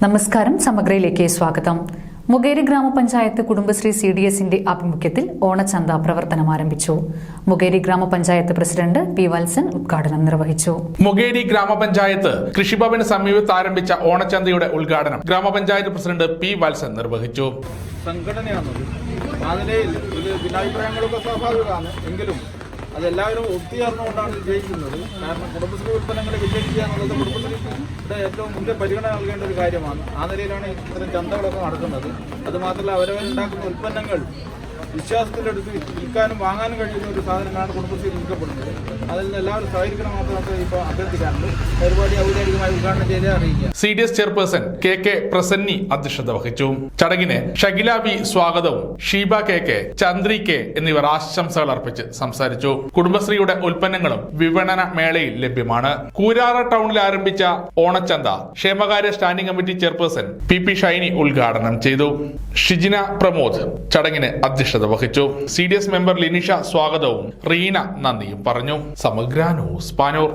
നമസ്കാരം, സമഗ്രയിലേക്ക് സ്വാഗതം. മുകേരി ഗ്രാമപഞ്ചായത്ത് കുടുംബശ്രീ CDSന്റെ ആഭിമുഖ്യത്തിൽ ഓണച്ചന്ത പ്രവർത്തനം ആരംഭിച്ചു. മുകേരി ഗ്രാമപഞ്ചായത്ത് പ്രസിഡന്റ് P. വത്സൻ ഉദ്ഘാടനം നിർവഹിച്ചു. മുകേരി ഗ്രാമപഞ്ചായത്ത് കൃഷിഭവന് സമീപത്ത് ആരംഭിച്ച ഓണച്ചന്തയുടെ ഉദ്ഘാടനം ഗ്രാമപഞ്ചായത്ത് പ്രസിഡന്റ് P. വത്സൻ നിർവഹിച്ചു. സംഘടനയാണത്. ആ നിലയിൽ ഇത് ഭിന്നാഭിപ്രായങ്ങളൊക്കെ സ്വാഭാവികമാണ്. എങ്കിലും അതെല്ലാവരും ഒത്തുചേർന്നുകൊണ്ടാണ് വിജയിക്കുന്നത്. കാരണം കുടുംബശ്രീ ഉൽപ്പന്നങ്ങളെ വിജയിക്കുക എന്നുള്ളത് കുടുംബശ്രീയുടെ ഏറ്റവും മുൻപേ പരിഗണന നൽകേണ്ട ഒരു കാര്യമാണ്. ആ നിലയിലാണ് ഇത്തരം ചന്തകളൊക്കെ നടക്കുന്നത്. അതുമാത്രമല്ല, അവരവരുണ്ടാക്കുന്ന ഉൽപ്പന്നങ്ങൾ വിശ്വാസത്തിലെടുത്ത് വിൽക്കാനും വാങ്ങാനും കഴിയുന്ന ഒരു സാധനങ്ങളാണ് കുടുംബശ്രീ വിൽക്കപ്പെടുന്നത്. അതിൽ നിന്ന് എല്ലാവരും സഹകരിക്കണം മാത്രമേ ഇപ്പോൾ അഭ്യർത്ഥിക്കാനുള്ളൂ. പരിപാടി ഔദ്യോഗികമായി ഉദ്ഘാടനം ചെയ്ത് അറിയിക്കുക. CDS ചെയർപേഴ്സൺ KK പ്രസന്നി അധ്യക്ഷത വഹിച്ചു. ചടങ്ങിന് ഷകില V സ്വാഗതവും ഷീബ KK, ചന്ദ്രി K എന്നിവർ ആശംസകൾ അർപ്പിച്ച് സംസാരിച്ചു. കുടുംബശ്രീയുടെ ഉൽപ്പന്നങ്ങളും വിപണന മേളയിൽ ലഭ്യമാണ്. കൂരാറ ടൗണിൽ ആരംഭിച്ച ഓണച്ചന്ത ക്ഷേമകാര്യ standing committee chairperson PP Shiny ഉദ്ഘാടനം ചെയ്തു. ഷിജിന പ്രമോദ് ചടങ്ങിന് അധ്യക്ഷത വഹിച്ചു. CDS മെമ്പർ ലിനിഷ സ്വാഗതവും റീന നന്ദിയും പറഞ്ഞു. സമഗ്ര ന്യൂസ് പാനൂർ.